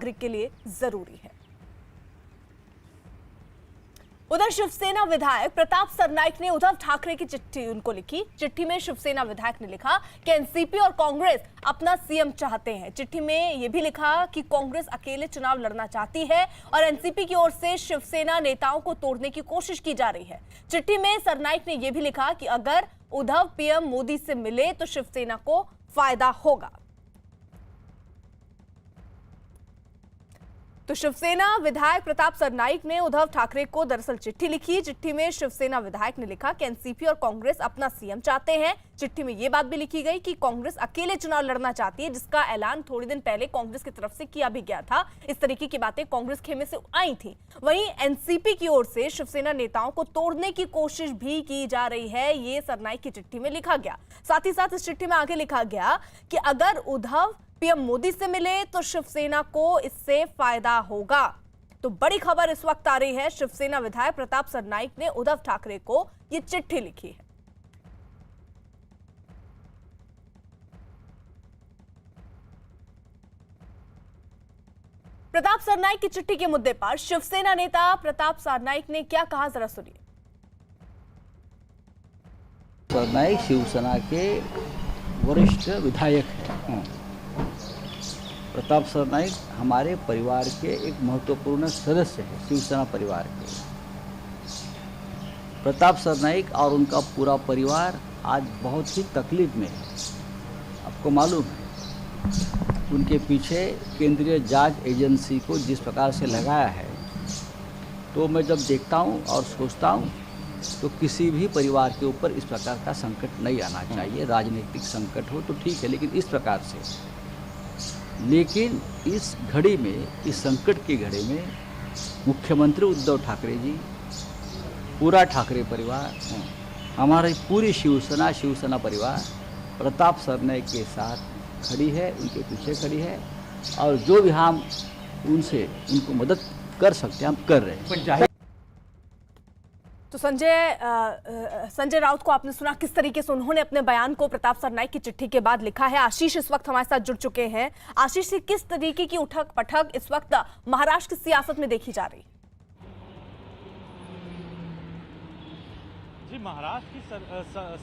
नागरिक के लिए जरूरी है। उधर शिवसेना विधायक प्रताप सरनाइक ने उद्धव ठाकरे की चिट्ठी उनको लिखी। चिट्ठी में शिवसेना विधायक ने लिखा कि एनसीपी और कांग्रेस अपना सीएम चाहते हैं। चिट्ठी में यह भी लिखा कि कांग्रेस अकेले चुनाव लड़ना चाहती है और एनसीपी की ओर से शिवसेना नेताओं को तोड़ने की कोशिश की जा रही है। चिट्ठी में सरनाइक ने यह भी लिखा कि अगर उद्धव पीएम मोदी से मिले तो शिवसेना को फायदा होगा। तो शिवसेना विधायक प्रताप सरनाइक ने उद्धव ठाकरे को दरअसल चिट्ठी लिखी। चिट्ठी में शिवसेना विधायक ने लिखा कि एनसीपी और कांग्रेस अपना सीएम चाहते हैं। चिट्ठी में यह बात भी लिखी गई कि कांग्रेस अकेले चुनाव लड़ना चाहती है, जिसका ऐलान थोड़ी दिन पहले कांग्रेस की तरफ से किया भी गया था। इस तरीके की बातें कांग्रेस खेमे से आई थी। वहीं एनसीपी की ओर से शिवसेना नेताओं को तोड़ने की कोशिश भी की जा रही है, ये सरनाइक की चिट्ठी में लिखा गया। साथ ही साथ इस चिट्ठी में आगे लिखा गया कि अगर उद्धव पीएम मोदी से मिले तो शिवसेना को इससे फायदा होगा। तो बड़ी खबर इस वक्त आ रही है, शिवसेना विधायक प्रताप सरनाइक ने उद्धव ठाकरे को यह चिट्ठी लिखी है। प्रताप सरनाइक की चिट्ठी के मुद्दे पर शिवसेना नेता प्रताप सरनाइक ने क्या कहा, जरा सुनिए। सरनाइक शिवसेना के वरिष्ठ विधायक हैं। प्रताप सरनाइक हमारे परिवार के एक महत्वपूर्ण सदस्य हैं, शिवसेना परिवार के। प्रताप सरनाइक और उनका पूरा परिवार आज बहुत ही तकलीफ में है। आपको मालूम है उनके पीछे केंद्रीय जांच एजेंसी को जिस प्रकार से लगाया है, तो मैं जब देखता हूं और सोचता हूं तो किसी भी परिवार के ऊपर इस प्रकार का संकट नहीं आना चाहिए। राजनीतिक संकट हो तो ठीक है, लेकिन इस प्रकार से। लेकिन इस घड़ी में, इस संकट की घड़ी में मुख्यमंत्री उद्धव ठाकरे जी, पूरा ठाकरे परिवार, हमारी पूरी शिवसेना परिवार प्रताप सरनाइक के साथ खड़ी है, उनके पीछे खड़ी है। और जो भी हम उनको मदद कर सकते हैं हम कर रहे हैं। तो संजय राउत को आपने सुना किस तरीके से उन्होंने अपने बयान को प्रताप सरनाइक की चिट्ठी के बाद लिखा है। आशीष इस वक्त हमारे साथ जुड़ चुके हैं। आशीष, से किस तरीके की उठक पटक इस वक्त महाराष्ट्र की सियासत में देखी जा रही है? जी, महाराष्ट्र की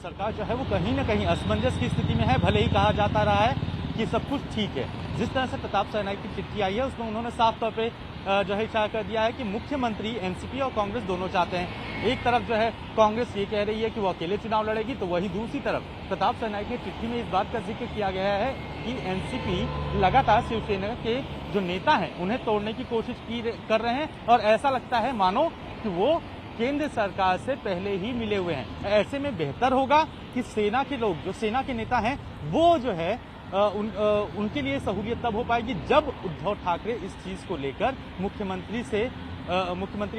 सरकार जो है वो कहीं ना कहीं असमंजस की स्थिति में है। भले ही कहा जाता रहा है कि सब कुछ ठीक है। जिस तरह से प्रताप सरनाइक की चिट्ठी आई है उसमें उन्होंने साफ तौर पे जो है इशारा कर दिया है कि मुख्यमंत्री एनसीपी और कांग्रेस दोनों चाहते हैं। एक तरफ जो है कांग्रेस ये कह रही है कि वो अकेले चुनाव लड़ेगी, तो वहीं दूसरी तरफ प्रताप सरनाइक की चिट्ठी में इस बात का जिक्र किया गया है कि एनसीपी लगातार शिवसेना के जो नेता हैं उन्हें तोड़ने की कोशिश कर रहे हैं और ऐसा लगता है मानो कि वो केंद्र सरकार से पहले ही मिले हुए हैं। ऐसे में बेहतर होगा कि सेना के लोग, जो सेना के नेता हैं, वो जो है उनके लिए सहूलियत तब हो पाएगी जब उद्धव ठाकरे इस चीज को लेकर मुख्यमंत्री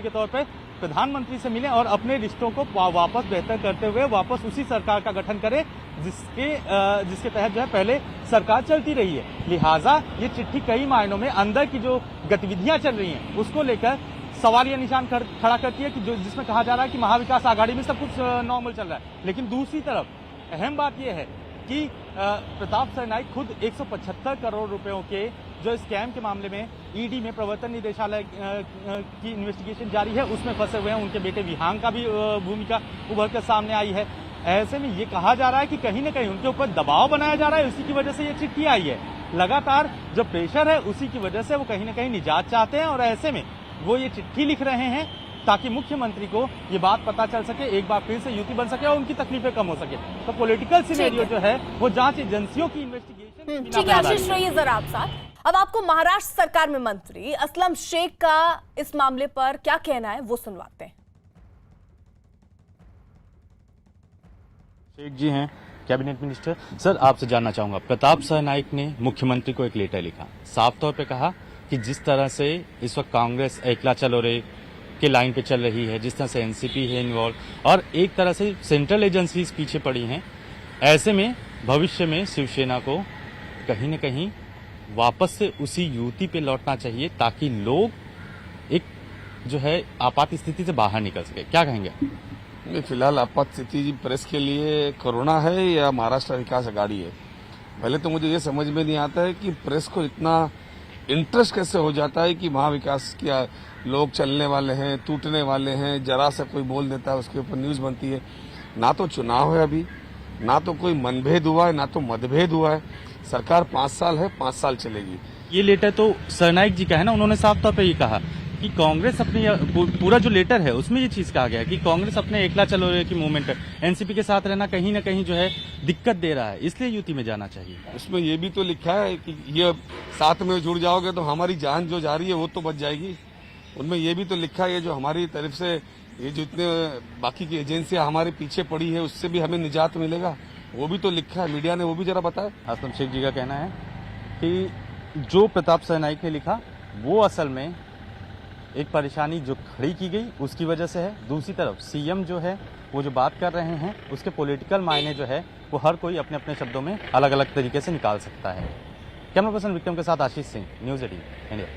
के तौर पर प्रधानमंत्री से मिले और अपने रिश्तों को वापस बेहतर करते हुए वापस उसी सरकार का गठन करें जिसके तहत जो है पहले सरकार चलती रही है। लिहाजा ये चिट्ठी कई मायनों में अंदर की जो गतिविधियां चल रही हैं उसको लेकर सवालिया निशान खड़ा करती है कि जिसमें कहा जा रहा है कि महाविकास आघाड़ी में सब कुछ नॉर्मल चल रहा है। लेकिन दूसरी तरफ अहम बात यह है कि प्रताप सरनाइक खुद 175 करोड़ रुपयों के जो स्कैम के मामले में ईडी में प्रवर्तन निदेशालय की इन्वेस्टिगेशन जारी है उसमें फंसे हुए हैं। उनके बेटे विहांग का भी भूमिका उभर कर सामने आई है। ऐसे में ये कहा जा रहा है कि कहीं न कहीं उनके ऊपर दबाव बनाया जा रहा है, उसी की वजह से ये चिट्ठी आई है। लगातार जो प्रेशर है उसी की वजह से वो कहीं न कहीं निजात चाहते हैं और ऐसे में वो ये चिट्ठी लिख रहे हैं ताकि मुख्यमंत्री को ये बात पता चल सके, एक बार फिर से युति बन सके और उनकी तकलीफें कम हो सके। तो पॉलिटिकल सिनेरियो जो है वो जांच एजेंसियों की इन्वेस्टिगेशन। ठीक है आशीष, रहिए जरा आप साथ। अब आपको महाराष्ट्र सरकार में मंत्री असलम शेख का इस मामले पर क्या कहना है वो सुनवाते हैं। शेख जी हैं कैबिनेट मिनिस्टर। सर, आपसे जानना चाहूंगा, प्रताप सरनाइक ने मुख्यमंत्री को एक लेटर लिखा, साफ तौर पे कहा कि जिस तरह से इस वक्त कांग्रेस एकला चलो रे के लाइन पे चल रही है, जिस तरह से एनसीपी है इन्वॉल्व और एक तरह से सेंट्रल एजेंसीज पीछे पड़ी हैं, ऐसे में भविष्य में शिवसेना को कहीं न कहीं वापस से उसी युति पे लौटना चाहिए ताकि लोग एक जो है आपात स्थिति से बाहर निकल सके। क्या कहेंगे? फिलहाल आपात स्थिति प्रेस के लिए कोरोना है या महाराष्ट्र विकास आघाड़ी है? पहले तो मुझे ये समझ में नहीं आता है कि प्रेस को इतना इंटरेस्ट कैसे हो जाता है कि महाविकास क्या लोग चलने वाले हैं, टूटने वाले हैं, जरा सा कोई बोल देता है उसके ऊपर न्यूज बनती है। ना तो चुनाव है अभी, ना तो कोई मनभेद हुआ है, ना तो मतभेद हुआ है। सरकार 5 साल है, 5 साल चलेगी। ये लेटर तो सरनाइक जी का है ना, उन्होंने साफ तौर पे ये कहा कि कांग्रेस अपने पूरा जो लेटर है उसमें ये चीज कहा गया है कि कांग्रेस अपने एकला चलो रे की मूवमेंट है, एनसीपी के साथ रहना कहीं ना कहीं जो है दिक्कत दे रहा है, इसलिए युति में जाना चाहिए। उसमें ये भी तो लिखा है कि ये साथ में जुड़ जाओगे तो हमारी जान जो जा रही है वो तो बच जाएगी। उनमें ये भी तो लिखा है, ये जो हमारी तरफ से ये जो इतने बाकी की एजेंसियां हमारे पीछे पड़ी है उससे भी हमें निजात मिलेगा, वो भी तो लिखा है। मीडिया ने वो भी जरा बताया। आसलम शेख जी का कहना है कि जो प्रताप सरनाइक ने लिखा वो असल में एक परेशानी जो खड़ी की गई उसकी वजह से है। दूसरी तरफ सीएम जो है वो जो बात कर रहे हैं उसके पॉलिटिकल मायने जो है वो हर कोई अपने अपने शब्दों में अलग अलग तरीके से निकाल सकता है। कैमरा पर्सन विक्रम के साथ आशीष सिंह, न्यूज़ 18 इंडिया।